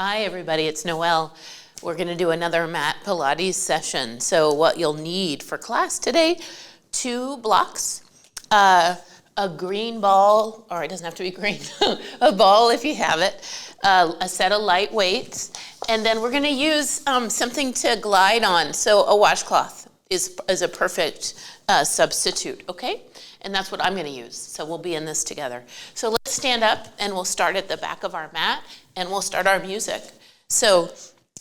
Hi everybody, it's Noel. We're going to do another Mat Pilates session. So what you'll need for class today, 2 blocks, a green ball, or it doesn't have to be green, a ball if you have it, a set of light weights, and then we're going to use something to glide on. So a washcloth is a perfect substitute, okay? And that's what I'm going to use. So we'll be in this together. So let's stand up and we'll start at the back of our mat and we'll start our music. So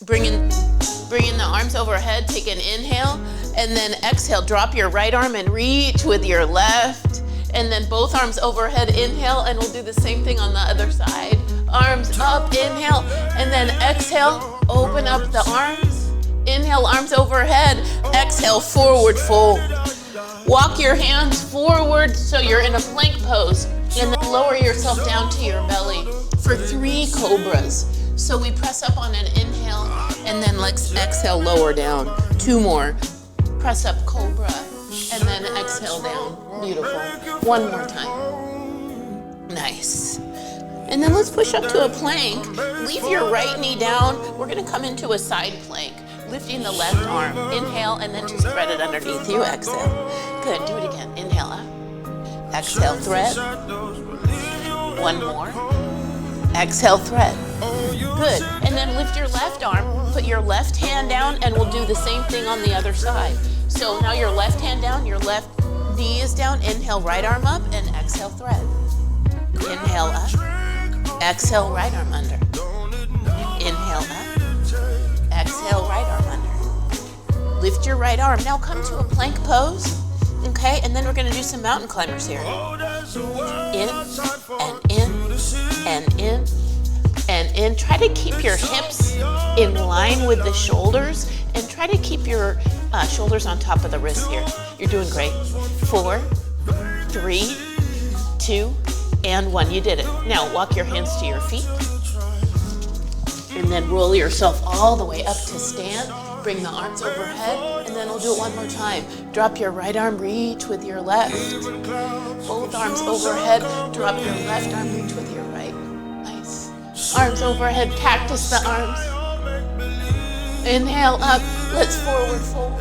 bring in the arms overhead, take an inhale, and then exhale. Drop your right arm and reach with your left. And then both arms overhead, inhale, and we'll do the same thing on the other side. Arms up, inhale, and then exhale, open up the arms. Inhale, arms overhead, exhale, forward fold. Walk your hands forward so you're in a plank pose, and then lower yourself down to your belly for 3 cobras. So we press up on an inhale, and then let's exhale, lower down. 2 more. Press up, cobra, and then exhale down. Beautiful. 1 more time. Nice. And then let's push up to a plank. Leave your right knee down. We're going to come into a side plank, lifting the left arm. Inhale, and then just spread it underneath you. Exhale. Good. Do it again. Inhale up. Exhale, thread. 1 more. Exhale, thread. Good. And then lift your left arm. Put your left hand down, and we'll do the same thing on the other side. So now your left hand down, your left knee is down. Inhale, right arm up, and exhale, thread. Inhale up. Exhale, right arm under. Inhale up. Exhale, right arm under. Lift your right arm. Now come to a plank pose. Okay, and then we're going to do some mountain climbers here. In, and in, and in, and in. Try to keep your hips in line with the shoulders, and try to keep your shoulders on top of the wrists here. You're doing great. 4, 3, 2, and 1. You did it. Now walk your hands to your feet, and then roll yourself all the way up to stand. Bring the arms overhead, and then we'll do it 1 more time. Drop your right arm, reach with your left. Both arms overhead, drop your left arm, reach with your right. Nice. Arms overhead, cactus the arms. Inhale up, let's forward fold.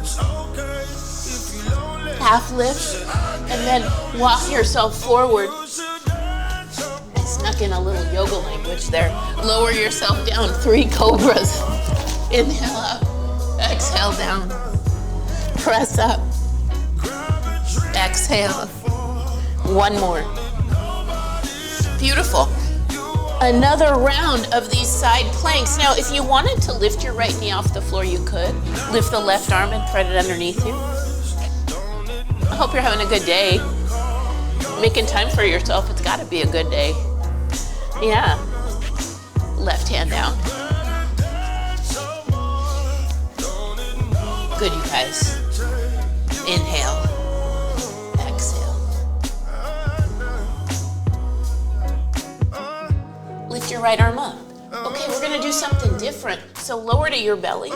Half lift, and then walk yourself forward. I snuck in a little yoga language there. Lower yourself down, 3 cobras. Inhale up. Exhale down. Press up. Exhale. 1 more. Beautiful. Another round of these side planks. Now, if you wanted to lift your right knee off the floor, you could. Lift the left arm and thread it underneath you. I hope you're having a good day. Making time for yourself. It's got to be a good day. Yeah. Left hand down. Good, you guys. Inhale. Exhale. Lift your right arm up. Okay, we're going to do something different. So lower to your belly.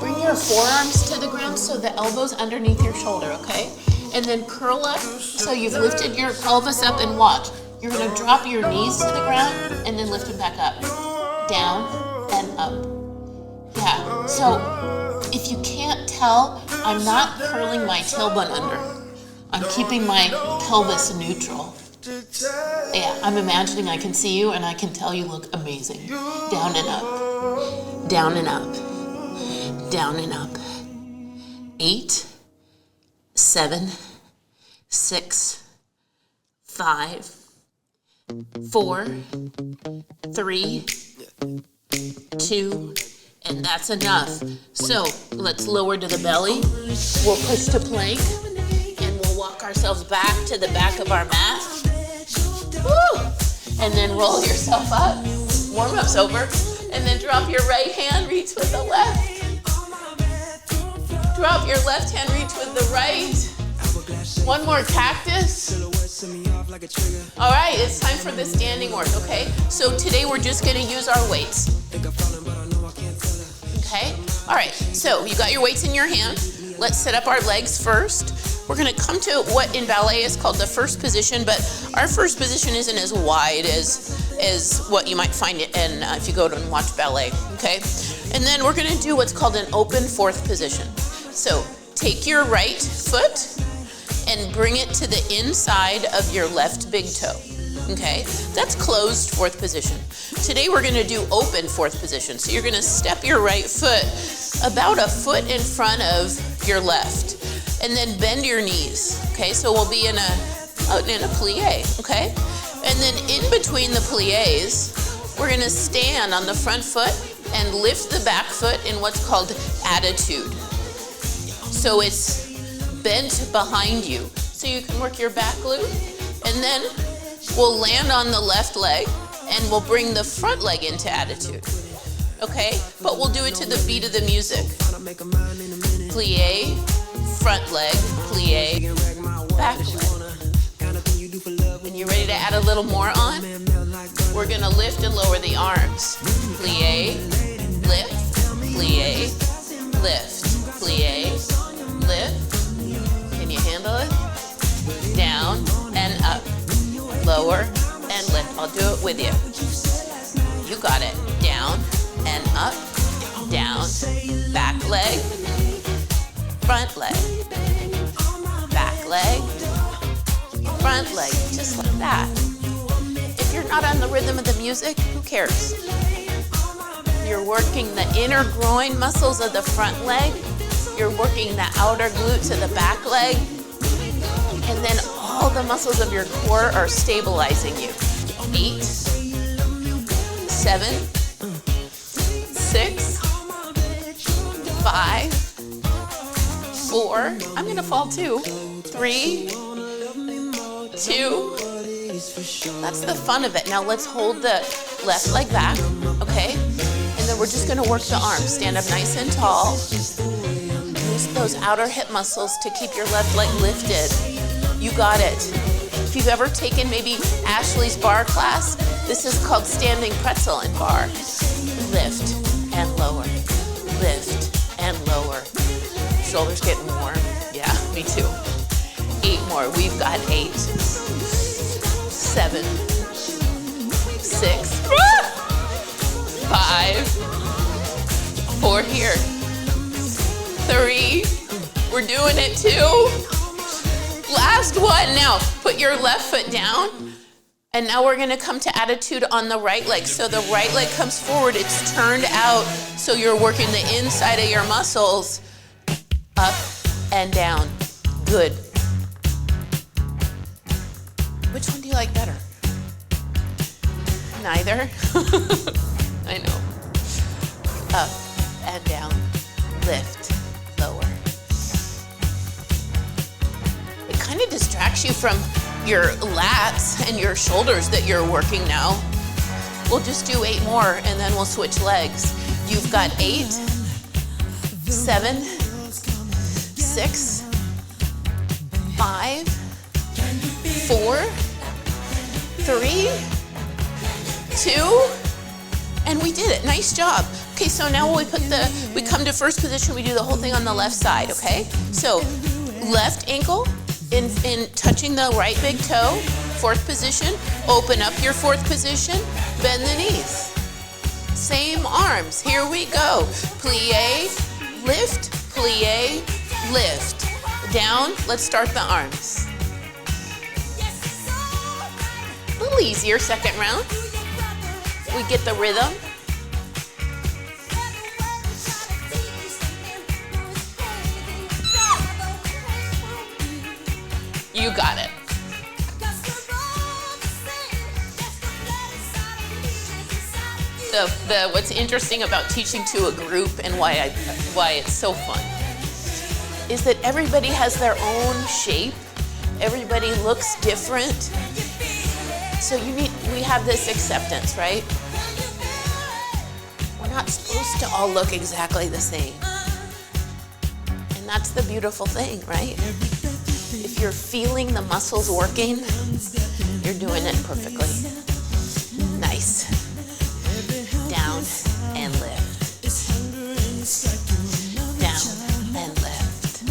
Bring your forearms to the ground so the elbow's underneath your shoulder, okay? And then curl up so you've lifted your pelvis up, and watch. You're going to drop your knees to the ground and then lift them back up. Down and up. Yeah, so if you can't tell, I'm not curling my tailbone under. I'm keeping my pelvis neutral. Yeah, I'm imagining I can see you and I can tell you look amazing. Down and up. Down and up. Down and up. 8, 7, 6, 5, 4, 3, 2, and that's enough. So let's lower to the belly. We'll push to plank, and we'll walk ourselves back to the back of our mat. Woo! And then roll yourself up. Warm-up's over. And then drop your right hand, reach with the left. Drop your left hand, reach with the right. 1 more cactus. All right, it's time for the standing work, okay? So today we're just gonna use our weights. Okay, all right, so you got your weights in your hand. Let's set up our legs first. We're gonna come to what in ballet is called the first position, but our first position isn't as wide as what you might find it in if you go to and watch ballet, okay? And then we're gonna do what's called an open fourth position. So take your right foot and bring it to the inside of your left big toe, okay? That's closed fourth position. Today we're gonna do open fourth position. So you're gonna step your right foot about a foot in front of your left, and then bend your knees, okay? So we'll be in a plie, okay? And then in between the plies, we're gonna stand on the front foot and lift the back foot in what's called attitude. So it's bent behind you. So you can work your back glute, and then we'll land on the left leg, and we'll bring the front leg into attitude, okay? But we'll do it to the beat of the music. Plie, front leg, plie, back leg. And you ready to add a little more on? We're gonna lift and lower the arms. Plie, lift, plie, lift, plie, lift. Can you handle it? Down and up, lower and lift. I'll do it with you. You got it. Down and up, down, back leg, front leg, back leg, front leg, just like that. If you're not on the rhythm of the music, who cares? You're working the inner groin muscles of the front leg, you're working the outer glutes of the back leg, and then all the muscles of your core are stabilizing you. 8, 7, 6, 5, 4, I'm gonna fall too, 3, 2, that's the fun of it. Now let's hold the left leg back, okay? And then we're just gonna work the arms. Stand up nice and tall. Use those outer hip muscles to keep your left leg lifted. You got it. If you've ever taken maybe Ashley's bar class, this is called standing pretzel in bar. Lift and lower, lift and lower. Shoulders getting warm. Yeah, me too. 8 more. We've got 8, 7, 6, 5, 4 here, 3, we're doing it 2, last one. Now put your left foot down, and now we're gonna come to attitude on the right leg. So the right leg comes forward, it's turned out, so you're working the inside of your muscles, up and down. Good. Which one do you like better? Neither? I know. Up and down, lift, lower. It kind of distracts you from your lats and your shoulders that you're working now. We'll just do 8 more and then we'll switch legs. You've got 8, 7, 6, 5, 4, 3, 2, and we did it. Nice job. Okay, so now we come to first position, we do the whole thing on the left side, okay? So left ankle in touching the right big toe, fourth position, open up your fourth position, bend the knees. Same arms, here we go. Plie, lift, plie, lift. Down, let's start the arms. A little easier second round. We get the rhythm. You got it. What's interesting about teaching to a group and why it's so fun is that everybody has their own shape. Everybody looks different. So we have this acceptance, right? We're not supposed to all look exactly the same. And that's the beautiful thing, right? If you're feeling the muscles working, you're doing it perfectly. Nice. Down and lift. Down and lift.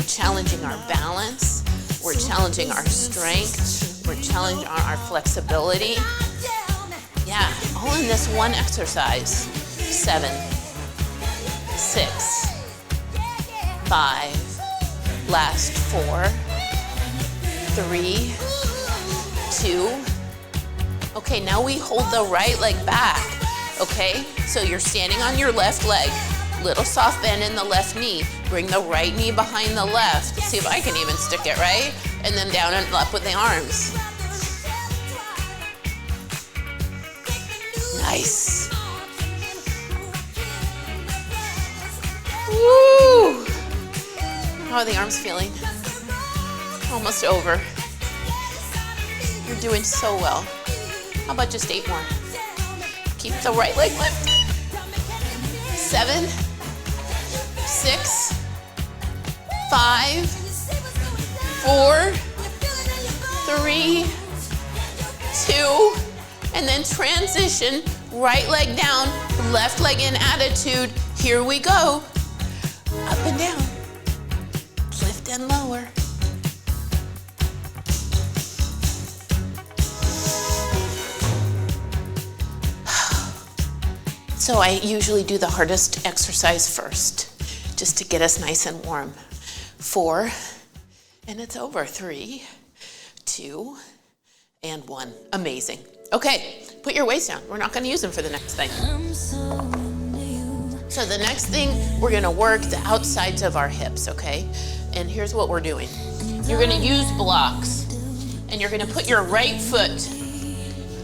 We're challenging our balance. We're challenging our strength. We're challenging our flexibility. Yeah, all in this one exercise. 7, 6, 5, last 4, 3, 2. Okay, now we hold the right leg back, okay? So you're standing on your left leg, little soft bend in the left knee, bring the right knee behind the left. Let's see if I can even stick it right, and then down and up with the arms. Nice. Woo! How are the arms feeling? Almost over. You're doing so well. How about just 8 more? Keep the right leg lifted. 7, 6, 5, 4, 3, 2, and then transition, right leg down, left leg in attitude. Here we go. Up and down, lift and lower. So I usually do the hardest exercise first, just to get us nice and warm. 4, and it's over. 3, 2, and 1. Amazing. Okay, put your weights down. We're not going to use them for the next thing. So the next thing, we're going to work the outsides of our hips, okay? And here's what we're doing. You're going to use blocks, and you're going to put your right foot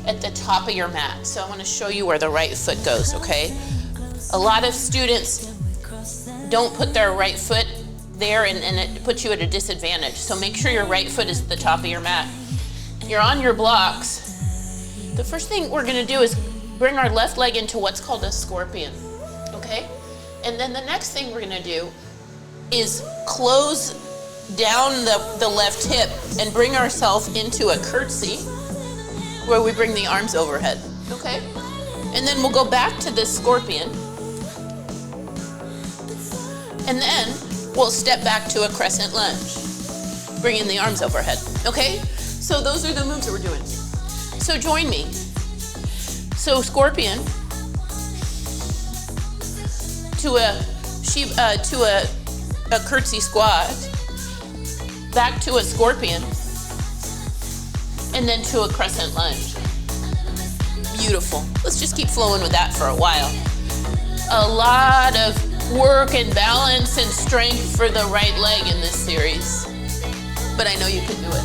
at the top of your mat. So I want to show you where the right foot goes, okay? A lot of students don't put their right foot there, and it puts you at a disadvantage. So make sure your right foot is at the top of your mat. You're on your blocks. The first thing we're going to do is bring our left leg into what's called a scorpion, okay? And then the next thing we're going to do is close down the left hip and bring ourselves into a curtsy where we bring the arms overhead, okay? And then we'll go back to this scorpion. And then we'll step back to a crescent lunge, bringing the arms overhead, okay? So those are the moves that we're doing. So join me. So scorpion to a curtsy squat, back to a scorpion, and then to a crescent lunge. Beautiful. Let's just keep flowing with that for a while. A lot of work and balance and strength for the right leg in this series, but I know you can do it.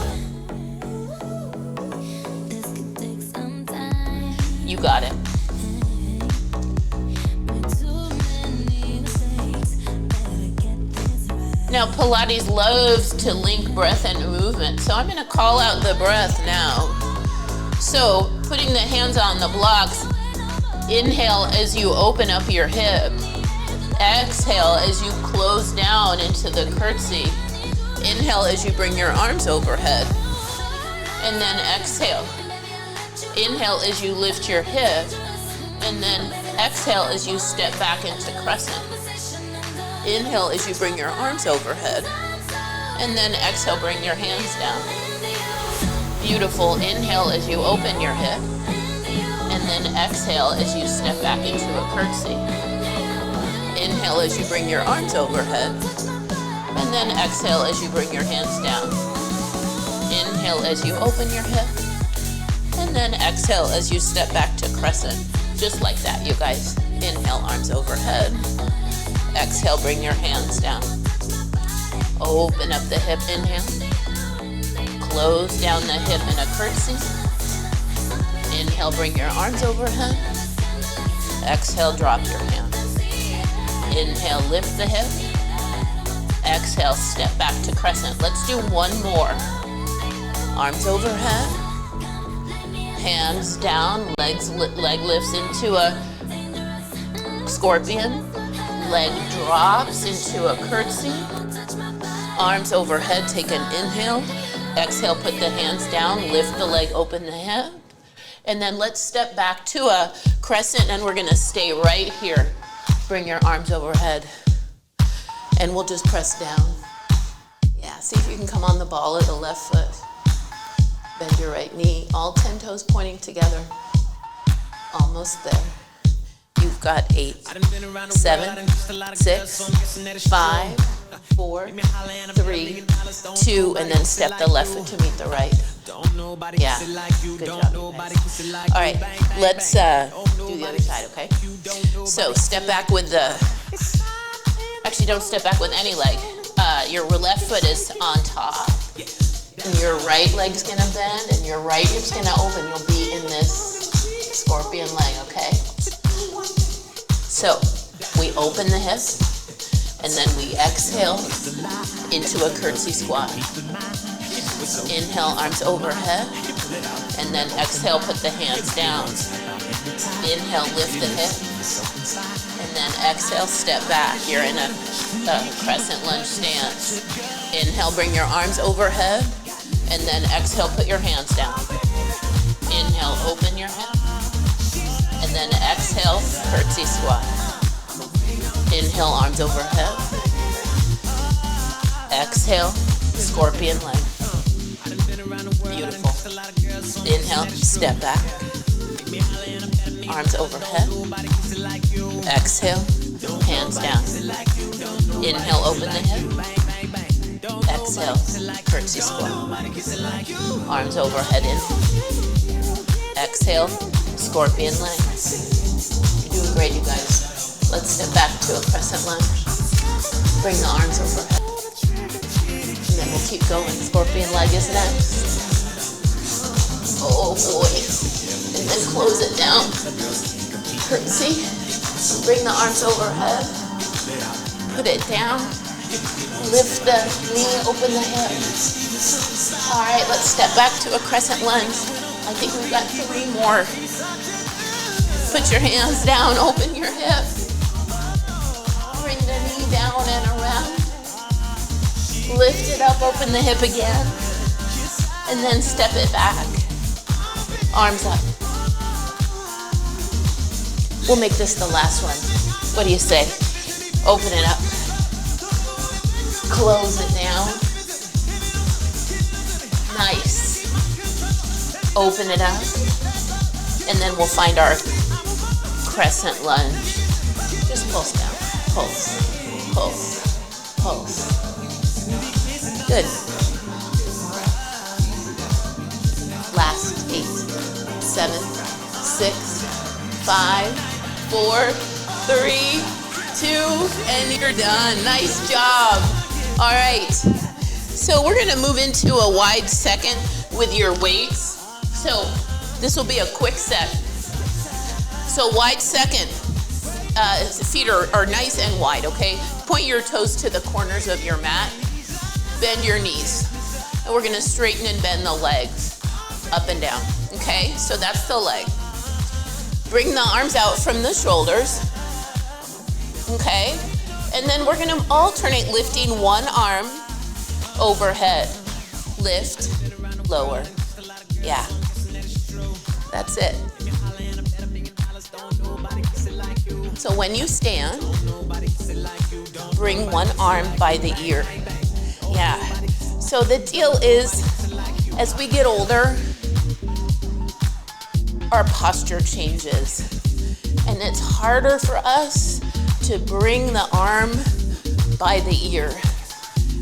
You got it. Now, Pilates loves to link breath and movement, so I'm going to call out the breath now. So, putting the hands on the blocks, inhale as you open up your hip. Exhale as you close down into the curtsy. Inhale as you bring your arms overhead. And then exhale. Inhale as you lift your hip. And then exhale as you step back into crescent. Inhale as you bring your arms overhead. And then exhale, bring your hands down. Beautiful. Inhale as you open your hip. And then exhale as you step back into a curtsy. Inhale as you bring your arms overhead. And then exhale as you bring your hands down. Inhale as you open your hip. And then exhale as you step back to crescent. Just like that, you guys. Inhale, arms overhead. Exhale, bring your hands down. Open up the hip, inhale. Close down the hip in a curtsy. Inhale, bring your arms overhead. Exhale, drop your hands. Inhale, lift the hip. Exhale, step back to crescent. Let's do one more. Arms overhead. Hands down, leg lifts into a scorpion. Leg drops into a curtsy. Arms overhead, take an inhale. Exhale, put the hands down, lift the leg, open the hip. And then let's step back to a crescent, and we're gonna stay right here. Bring your arms overhead. And we'll just press down. see if you can come on the ball of the left foot. Bend your right knee, all 10 toes pointing together. Almost there. You've got 8, 7, 6, 5, 4, 3, 2, and then step the left foot to meet the right. Yeah, good job, you guys. All right, let's do the other side, okay? So step back with the, actually don't step back with any leg. Your left foot is on top, and your right leg's gonna bend, and your right hip's gonna open. You'll be in this scorpion leg, okay? So we open the hip, and then we exhale into a curtsy squat. Inhale, arms overhead, and then exhale, put the hands down. Inhale, lift the hip, and then exhale, step back. You're in a crescent lunge stance. Inhale, bring your arms overhead, and then exhale, put your hands down. Inhale, open your hip, and then exhale, curtsy squat. Inhale, arms overhead. Exhale, scorpion leg. Beautiful. Inhale, step back. Arms overhead. Exhale, hands down. Inhale, open the hip. Exhale, curtsy squat. Arms overhead in. Exhale, scorpion leg. You're doing great, you guys. Let's step back to a crescent lunge. Bring the arms overhead. And then we'll keep going. Scorpion leg is next. Oh boy. And then close it down. Curtsy. Bring the arms overhead. Put it down. Lift the knee, open the hip. All right, let's step back to a crescent lunge. I think we've got 3 more. Put your hands down, open your hip. Bring the knee down and around. Lift it up, open the hip again. And then step it back. Arms up. We'll make this the last one. What do you say? Open it up. Close it down. Nice. Open it up. And then we'll find our crescent lunge. Just pulse down. Pulse. Pulse. Pulse. Good. Last 8, 7, 6, 5, 4, 3, 2, and you're done. Nice job. All right. So we're gonna move into a wide second with your weights. So this will be a quick set. So wide second. Feet are nice and wide, okay? Point your toes to the corners of your mat. Bend your knees. And we're gonna straighten and bend the legs up and down, okay? So that's the leg. Bring the arms out from the shoulders, okay? And then we're gonna alternate lifting one arm overhead. Lift, lower. Yeah, that's it. So when you stand, bring one arm by the ear. Yeah. So the deal is, as we get older, our posture changes. And it's harder for us to bring the arm by the ear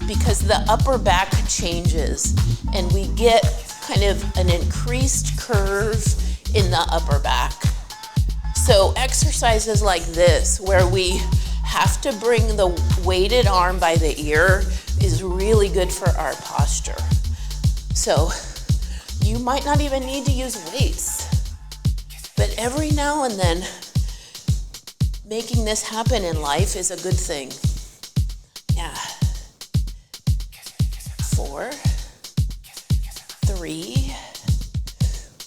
because the upper back changes and we get kind of an increased curve in the upper back. So exercises like this, where we have to bring the weighted arm by the ear, is really good for our posture. So you might not even need to use weights, but every now and then, making this happen in life is a good thing. Yeah. 4, 3,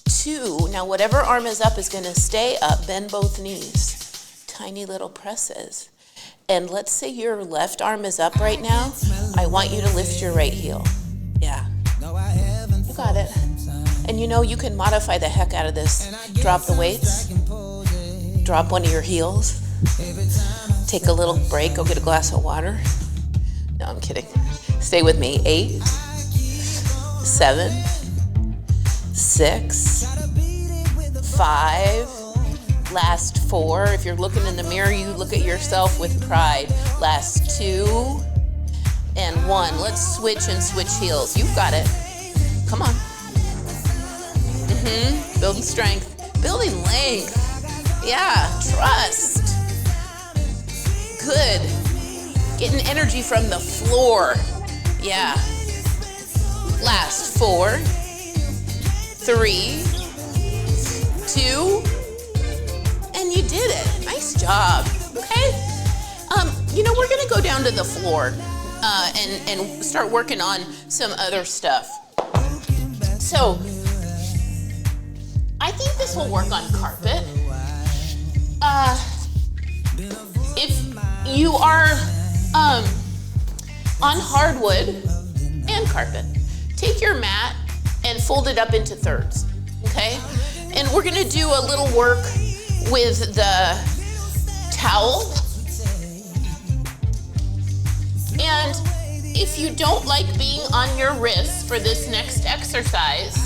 2. Now whatever arm is up is gonna stay up. Bend both knees. Tiny little presses. And let's say your left arm is up right now. I want you to lift your right heel. Yeah. You got it. And you know, you can modify the heck out of this. Drop the weights. Drop one of your heels. Take a little break, go get a glass of water. No, I'm kidding. Stay with me. 8, 7, 6, 5, last 4. If you're looking in the mirror, you look at yourself with pride. Last 2 and 1. Let's switch and switch heels. You've got it. Come on. Building strength. Building length. Yeah, trust. Good. Getting energy from the floor. Yeah. Last 4, 3, 2, and you did it. Nice job. Okay. We're gonna go down to the floor and start working on some other stuff. So I think this will work on carpet. If you are on hardwood and carpet, take your mat and fold it up into thirds, okay? And we're gonna do a little work with the towel. And if you don't like being on your wrists for this next exercise,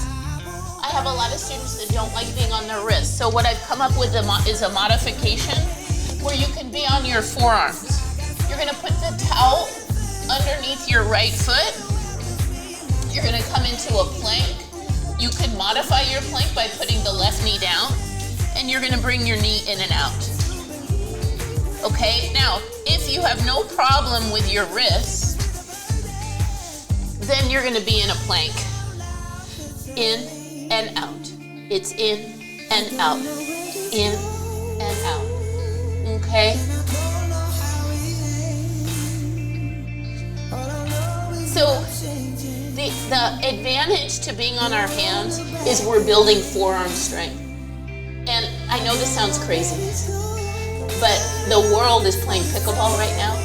I have a lot of students that don't like being on their wrists. So what I've come up with is a modification where you can be on your forearms. You're gonna put the towel underneath your right foot. You're gonna come into a plank. You can modify your plank by putting the left knee down, and you're gonna bring your knee in and out. Okay, now, if you have no problem with your wrist, then you're gonna be in a plank. In and out. It's in and out. In and out. Okay? So the advantage to being on our hands is we're building forearm strength. And I know this sounds crazy, but the world is playing pickleball right now.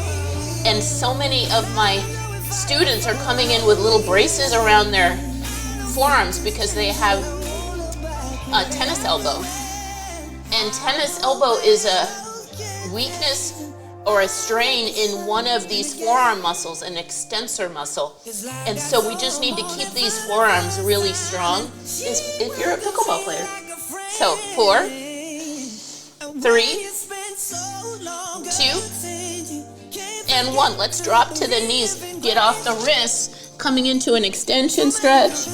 And so many of my students are coming in with little braces around their forearms because they have a tennis elbow. And tennis elbow is a weakness or a strain in one of these forearm muscles, an extensor muscle. And so we just need to keep these forearms really strong if you're a pickleball player. So 4, 3, 2, and 1. Let's drop to the knees. Get off the wrists, coming into an extension stretch.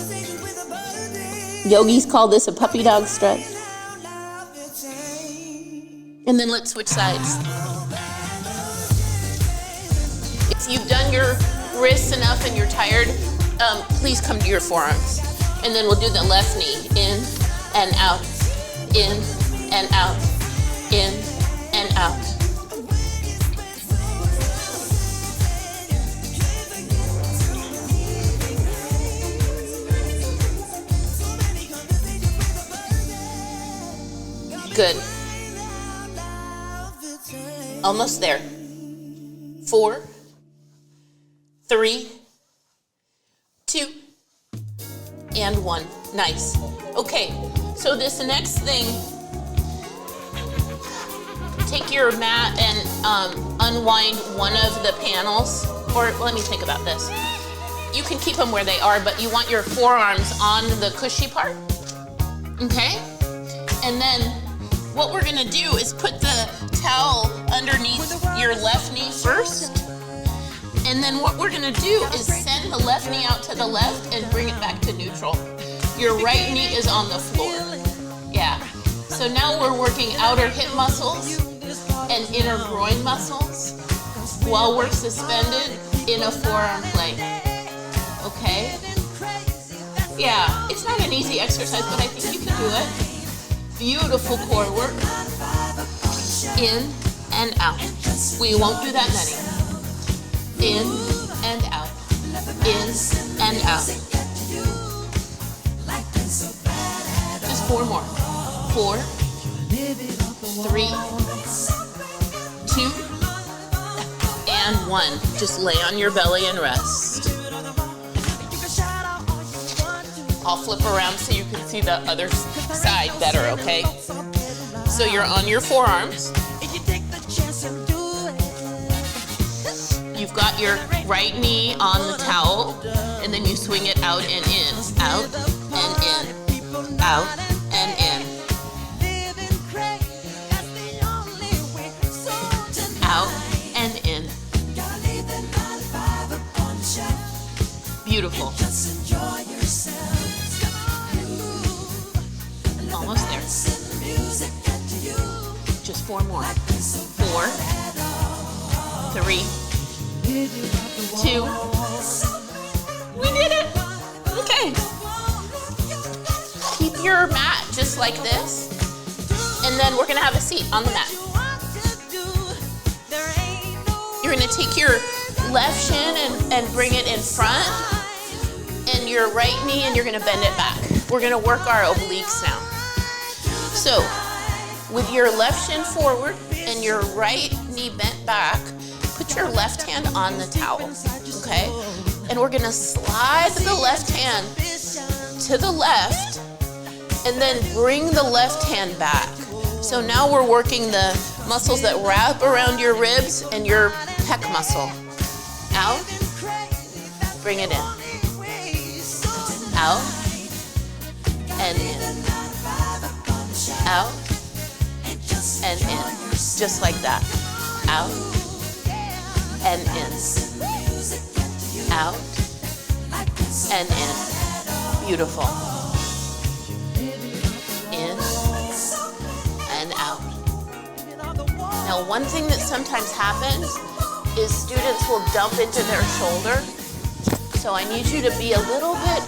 Yogis call this a puppy dog stretch. And then let's switch sides. If you've done your wrists enough and you're tired, please come to your forearms. And then we'll do the left knee. In and out. In and out. In and out. Good. Almost there. 4, 3, 2, and 1. Nice. Okay, so this next thing, take your mat and unwind one of the panels, or let me think about this. You can keep them where they are, but you want your forearms on the cushy part, okay? And then what we're gonna do is put the towel underneath your left knee first. And then what we're gonna do is send the left knee out to the left and bring it back to neutral. Your right knee is on the floor. Yeah. So now we're working outer hip muscles and inner groin muscles while we're suspended in a forearm plank. Okay? Yeah, it's not an easy exercise, but I think you can do it. Beautiful core work. In and out. We won't do that many. In and out. In and out. Just 4 more. 4, 3, 2, and 1. Just lay on your belly and rest. I'll flip around so you can see the other side better, okay? So you're on your forearms. You you've got your right knee on the towel, and then you swing it out and in, out and in, out and in, out and in. Beautiful. Almost there. Just 4 more. 4, 3, 2. We did it. Okay. Keep your mat just like this, and then we're gonna have a seat on the mat. You're gonna take your left shin and bring it in front, and your right knee, and you're gonna bend it back. We're gonna work our obliques now. So, with your left shin forward and your right knee bent back, put your left hand on the towel, okay? And we're gonna slide the left hand to the left, and then bring the left hand back. So now we're working the muscles that wrap around your ribs and your pec muscle. Out, bring it in. Out, and in. Out, and in. Just like that. Out, and in. Out, and in. Beautiful. In, and out. Now, one thing that sometimes happens is students will dump into their shoulder. So I need you to be a little bit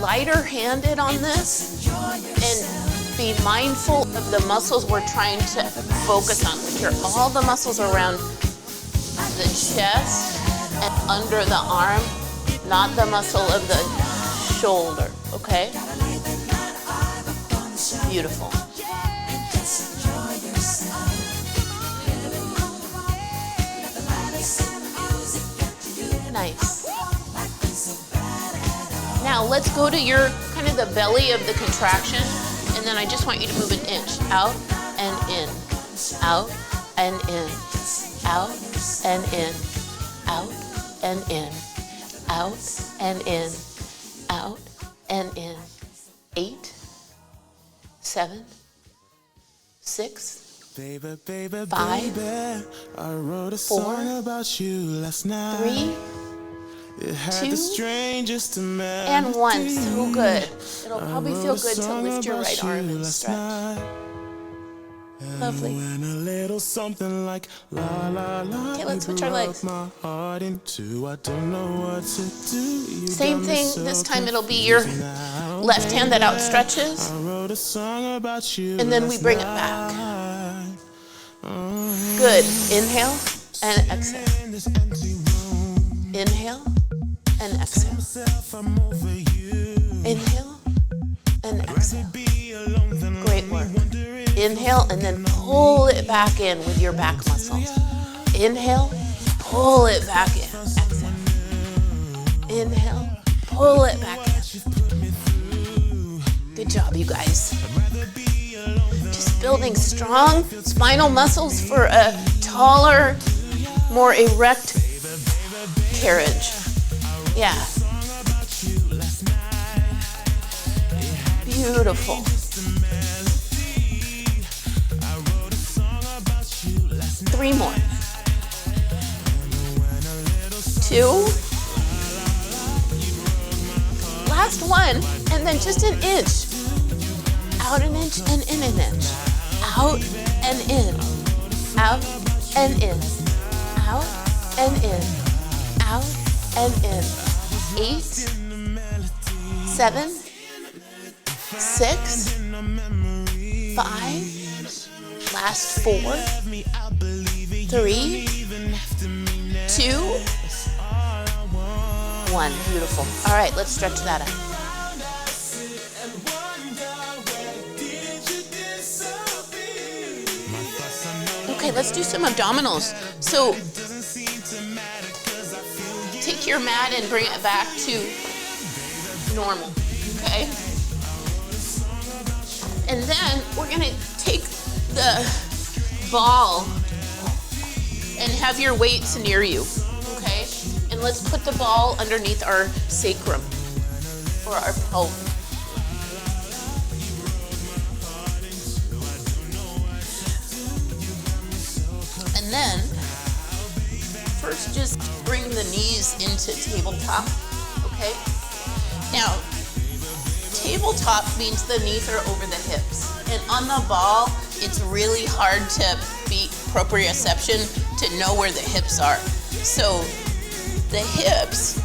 lighter handed on this and be mindful of the muscles we're trying to focus on, which are all the muscles around the chest and under the arm, not the muscle of the shoulder, okay? Beautiful. Nice. Now let's go to your kind of the belly of the contraction, and then I just want you to move an inch out and in, out and in, out and in, out and in, out and in, out and in. 8, 7, 6, Baby, baby, 5, baby, I wrote a 4, song about you last night. 3, It had 2, the strangest melody. and 1. So good. It'll probably feel good to lift your right arm and last stretch. night. Lovely. And a little something like la la la. Okay, let's switch our broke legs. my heart in two. I don't know what to do. You Same got me thing, so this time it'll be your confused now, left hand that baby. outstretches, I wrote a song about you and then we last bring it back. night. Good. Inhale and exhale. In this empty room, Inhale and exhale. myself, I'm over you. Inhale and exhale. Be alone, then Great work. Inhale and then pull it back in with your back muscles. Inhale, pull it back in. Exhale. Inhale, pull it back in. Good job, you guys. Just building strong spinal muscles for a taller, more erect carriage. Yeah. Beautiful. 3 more. 2. Last one, and then just an inch. Out an inch and in an inch. Out and in. Out and in. Out and in. Out and in. 8, 7, 6, 5, last 4, 3, 2, 1. Beautiful. All right, let's stretch that out. Okay, let's do some abdominals. So take your mat and bring it back to normal, okay? And then we're gonna take the ball and have your weights near you. let's put the ball underneath our sacrum or our pelvis. And then, first just bring the knees into tabletop, okay? Now, tabletop means the knees are over the hips. And on the ball, it's really hard to be proprioception to know where the hips are. So the hips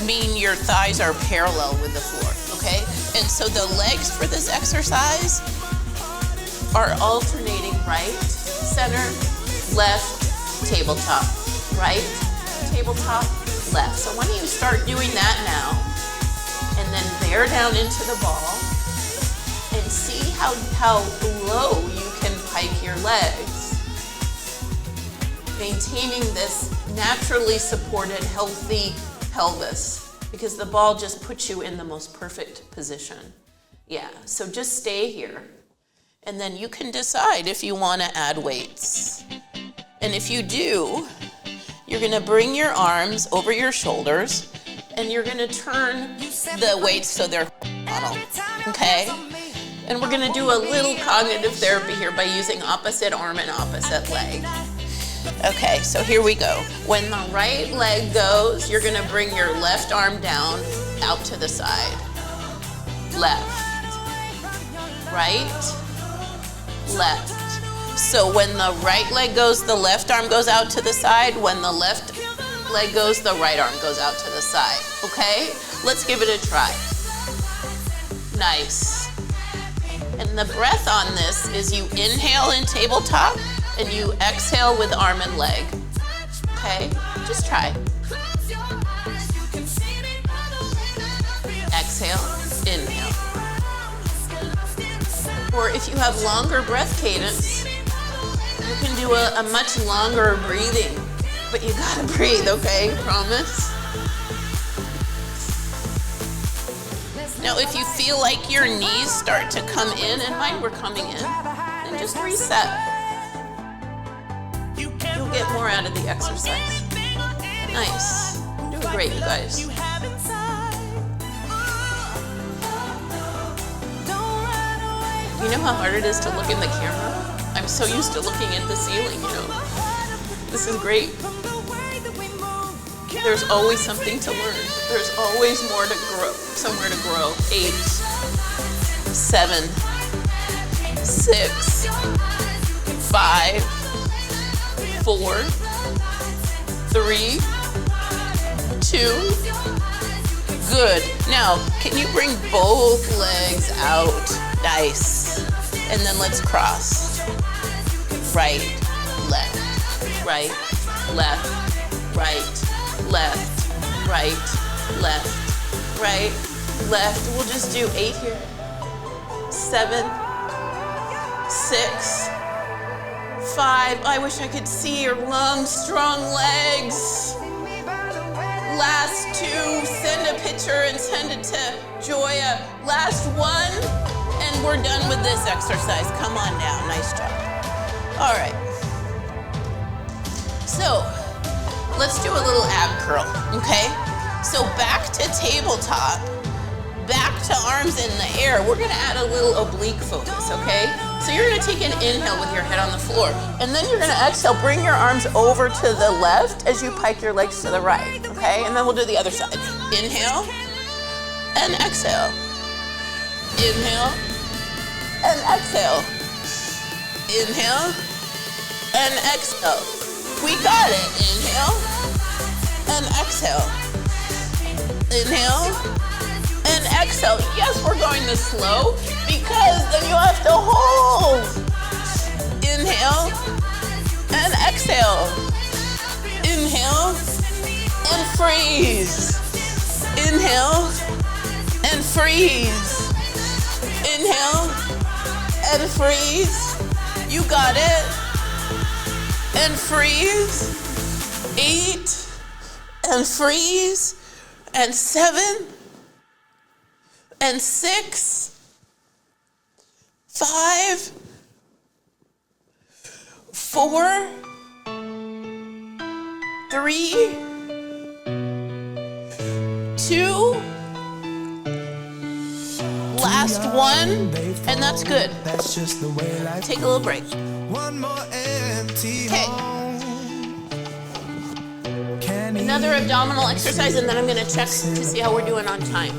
mean your thighs are parallel with the floor, okay? And so the legs for this exercise are alternating right, center, left, tabletop, right, tabletop, left. So why don't you start doing that now, and then bear down into the ball, and see how low you can pike your legs, maintaining this naturally supported, healthy pelvis, because the ball just puts you in the most perfect position. Yeah, so just stay here. And then you can decide if you want to add weights. And if you do, you're going to bring your arms over your shoulders and you're going to turn the weights so they're horizontal, okay? And we're going to do a little cognitive therapy here by using opposite arm and opposite leg. Okay, so here we go. When the right leg goes, you're going to bring your left arm down, out to the side. Left, right, left. So when the right leg goes, the left arm goes out to the side. When the left leg goes, the right arm goes out to the side. Okay? Let's give it a try. Nice. And the breath on this is you inhale in tabletop and you exhale with arm and leg. Okay? Just try. Exhale, inhale. Or if you have longer breath cadence, you can do a much longer breathing. But you gotta breathe, okay? Promise? Now, if you feel like your knees start to come in, and mine were coming in, then just reset. You'll get more out of the exercise. Nice. You're doing great, you guys. You know how hard it is to look in the camera? I'm so used to looking at the ceiling, you know. This is great. There's always something to learn. There's always more to grow, somewhere to grow. 8, 7, 6, 5, 4, 3, 2. Good. Now, can you bring both legs out? Nice. And then let's cross. Right, left, right, left, right, left, right, left, right, left. We'll just do 8 here. 7, 6, 5. I wish I could see your long, strong legs. Last 2, send a picture and send it to Joya. Last 1, and we're done with this exercise. Come on now, nice job. All right. So, let's do a little ab curl, okay? So back to tabletop, back to arms in the air. We're gonna add a little oblique focus, okay? So you're gonna take an inhale with your head on the floor, and then you're gonna exhale, bring your arms over to the left as you pike your legs to the right, okay? And then we'll do the other side. Inhale, and exhale. Inhale, and exhale. Inhale, and exhale. We got it. Inhale, and exhale. Inhale, and exhale. Yes, we're going this slow because then you have to hold. Inhale, and exhale. Inhale, and freeze. Inhale, and freeze. Inhale, and freeze. You got it. And freeze. 8, and freeze. And 7, and 6, 5, 4, 3, 2, last one, and that's good. That's just the way life Take a little break. One more empty Okay. home. Can Another abdominal exercise, and then I'm gonna check to see how we're doing on time.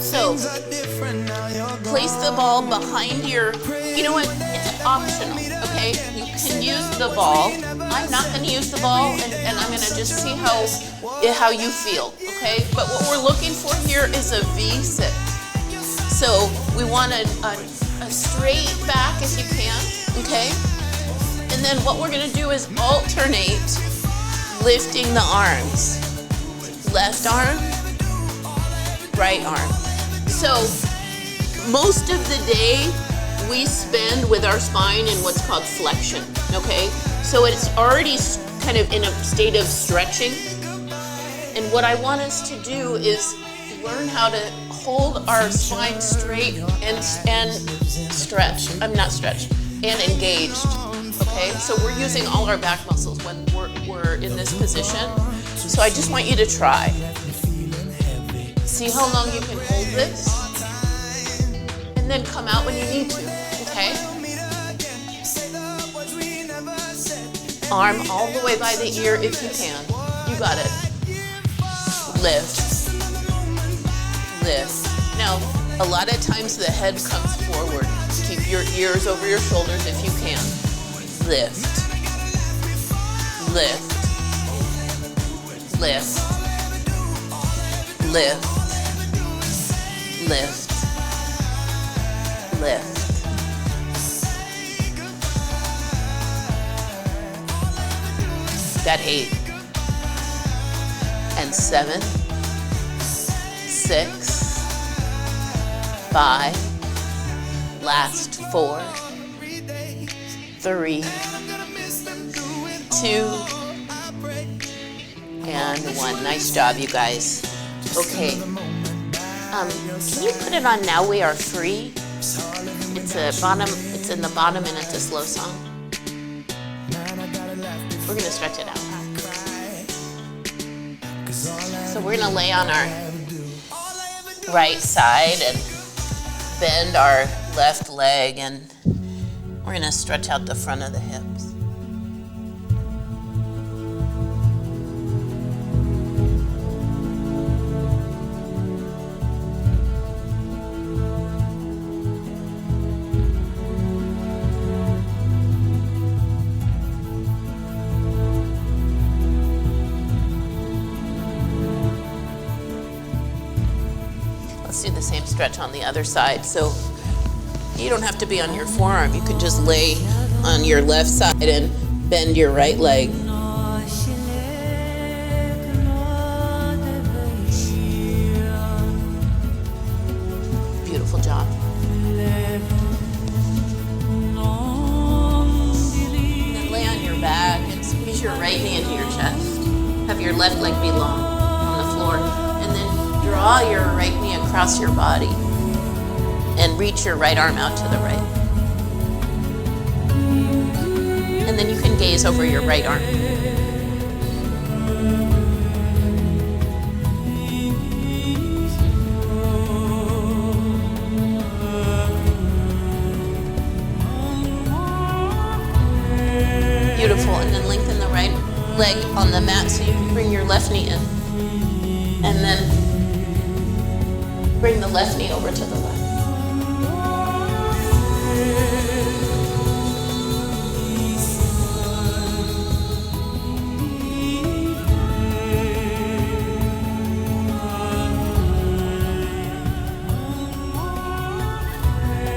So, things are different now you're place the ball behind your, you know what, it's optional, okay? You can use the ball. I'm not gonna use the ball, and I'm gonna just see how you feel, okay? But what we're looking for here is a V-sit. So we want a straight back if you can, okay? And then what we're gonna do is alternate lifting the arms. Left arm, right arm. So most of the day we spend with our spine in what's called flexion, okay? So it's already kind of in a state of stretching. And what I want us to do is learn how to hold our spine straight and stretch. And engaged. Okay, so we're using all our back muscles when we're in this position. So I just want you to try. See how long you can hold this, and then come out when you need to. Okay. Arm all the way by the ear if you can. You got it. Lift. Lift. Now, a lot of times the head comes forward. Keep your ears over your shoulders if you can. Lift. Lift. Lift. Lift. Lift. Lift. Got 8. And 7. 6. 5. Last 4. 3. 2. And 1. Nice job, you guys. Okay. Can you put it on Now We Are Free? It's in the bottom and it's a slow song. We're gonna stretch it out. So we're gonna lay on our right side and bend our left leg, and we're gonna stretch out the front of the hips. Let's do the same stretch on the other side. So you don't have to be on your forearm. You can just lay on your left side and bend your right leg. Beautiful job. Then lay on your back and squeeze your right knee into your chest. Have your left leg be long on the floor. And then draw your right knee across your body and reach your right arm out to the right. And then you can gaze over your right arm. Beautiful. And then lengthen the right leg on the mat so you can bring your left knee in. And then bring the left knee over to the left.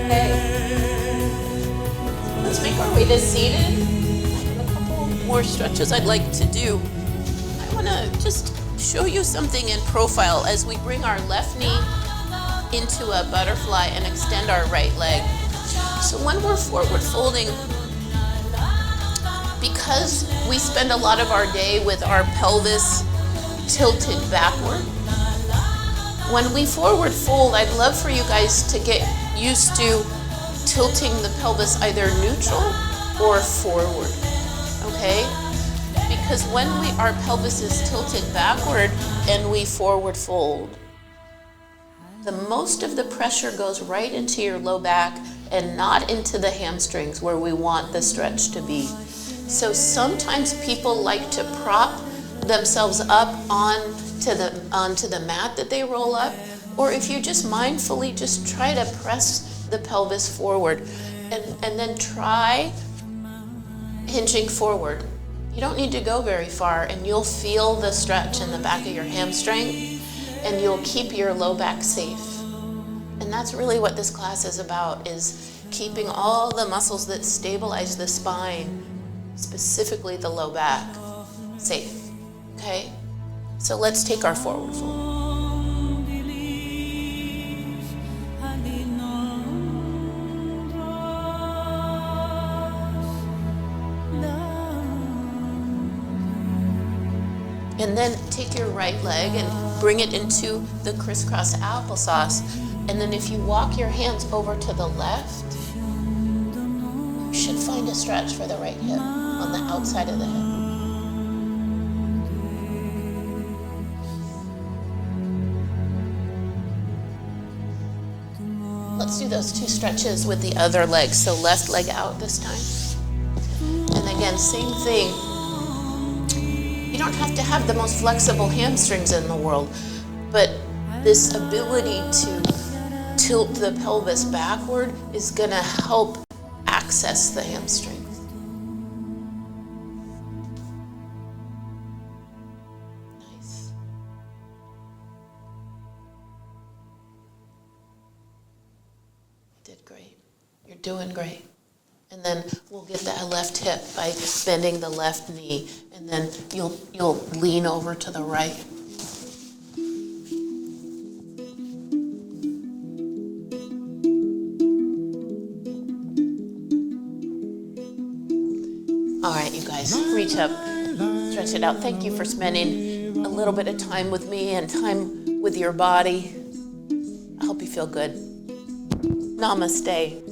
Okay. Let's make our way to seated. I have a couple more stretches I'd like to do. I want to just show you something in profile as we bring our left knee into a butterfly and extend our right leg. So when we're forward folding, because we spend a lot of our day with our pelvis tilted backward, when we forward fold, I'd love for you guys to get used to tilting the pelvis either neutral or forward, okay? Because when our pelvis is tilted backward and we forward fold, the most of the pressure goes right into your low back and not into the hamstrings where we want the stretch to be. So sometimes people like to prop themselves up onto the mat that they roll up, or if you just mindfully just try to press the pelvis forward and then try hinging forward. You don't need to go very far and you'll feel the stretch in the back of your hamstring and you'll keep your low back safe. And that's really what this class is about, is keeping all the muscles that stabilize the spine, specifically the low back, safe. Okay? So let's take our forward fold. And then take your right leg and bring it into the crisscross applesauce. And then if you walk your hands over to the left, you should find a stretch for the right hip on the outside of the hip. Let's do those two stretches with the other leg. So left leg out this time. And again, same thing. You don't have to have the most flexible hamstrings in the world, but this ability to tilt the pelvis backward is going to help access the hamstrings. Nice. Did great. You're doing great. And then we'll get that left hip by bending the left knee, and then you'll lean over to the right. All right, you guys, reach up, stretch it out. Thank you for spending a little bit of time with me and time with your body. I hope you feel good. Namaste.